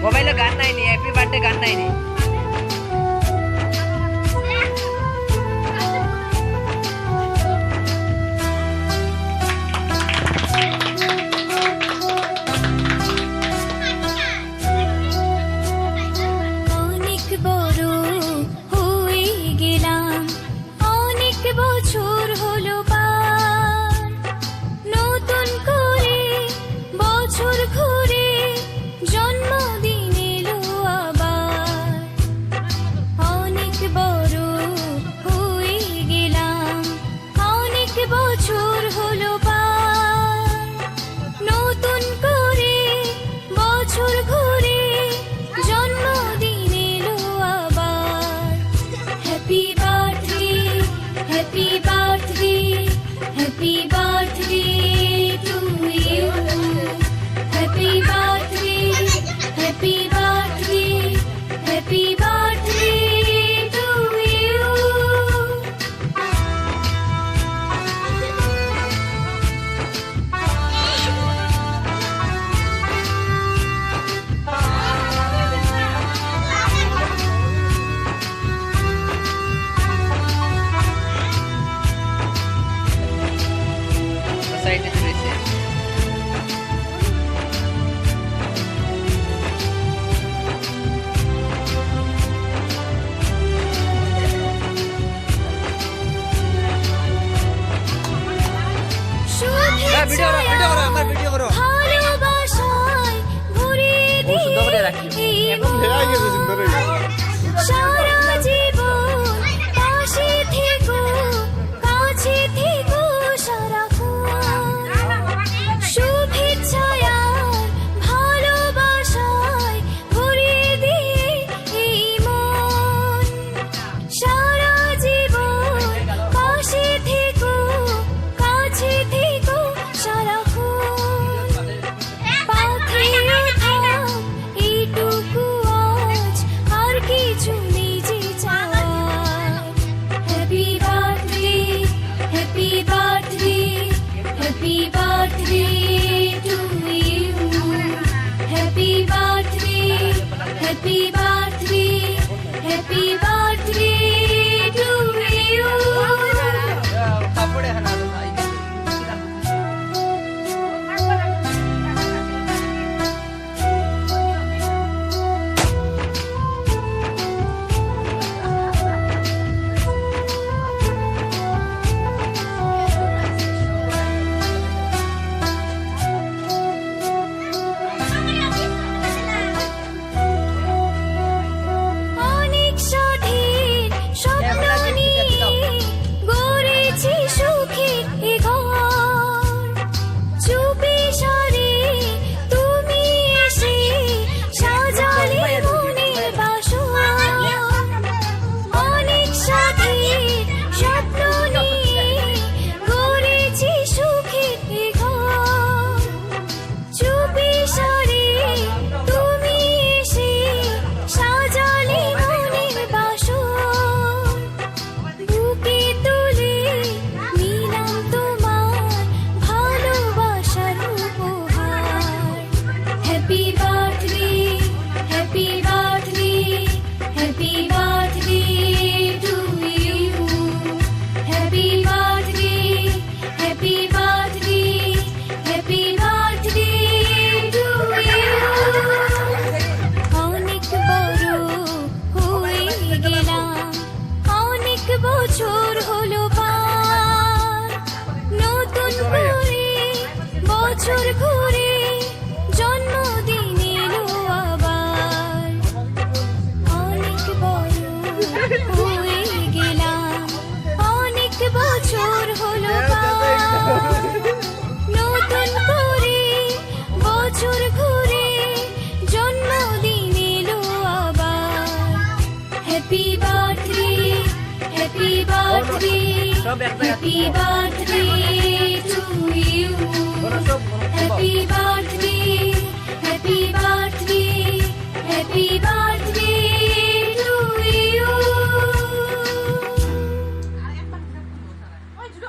মোবাইলে গান নাইনি, happy birthday গান নাইনি। অনেক বড় হয়ে গেলাম, অনেক বছর হলো পার, নতুন করে বছর ঘুরে জন্মদিন এলো আবার। অনেক বড় হয়ে গেলাম, অনেক বছর হলো পার, নতুন করে বছর ঘুরে জন্মদিন এলো আবার। Happy birthday, happy birthday, happy birthday to you. Happy birthday, happy birthday, happy birthday to you. সাইডে রয়েছে। ভালোবাসায় ভরিয়ে দিয়ে সারা জীবন পাশে থেকো, কাছে থেকো সারাক্ষণ। শুভেচ্ছায় আর ভালোবাসায় ভরিয়ে দিয়ে এই মন, সারা জীবন পাশে থেকো, কাছে থেকো সারাক্ষণ। পাখিও থাক এইটুকু আজ, আর কিছু নিজে চাওয়ার। Happy birthday, happy birthday, happy birthday to you. Happy birthday, happy birthday, happy birthday to you. কাপড়ে হানালো ভাই। অনেক সাধের স্বপ্ন নিয়ে গড়েছি সুখের এ ঘর। চুপি সারে তুমি এসে সাজালে মনের বাসর। অনেক সাধের স্বপ্ন নিয়ে গড়েছি সুখের এ ঘর। চুপি সারে তুমি এসে সাজালে মনের বাসর। বুকে তুলে নিলাম তোমার ভালোবাসার উপহার। Happy birthday, happy birthday, happy birthday to you. Happy birthday, happy birthday, happy birthday to you. অনেক বড় হয়ে গেলাম, অনেক বছর হলো পার, নতুন করে বছর ঘুরে জন্মদিন এলো আবার। অনেক বড় হয়ে গেলাম, অনেক বছর হলো পার, নতুন করে বছর ঘুরে জন্মদিন এলো আবার। Happy birthday, happy birthday, happy birthday to you. Happy birthday, happy birthday, happy birthday to you. ছোট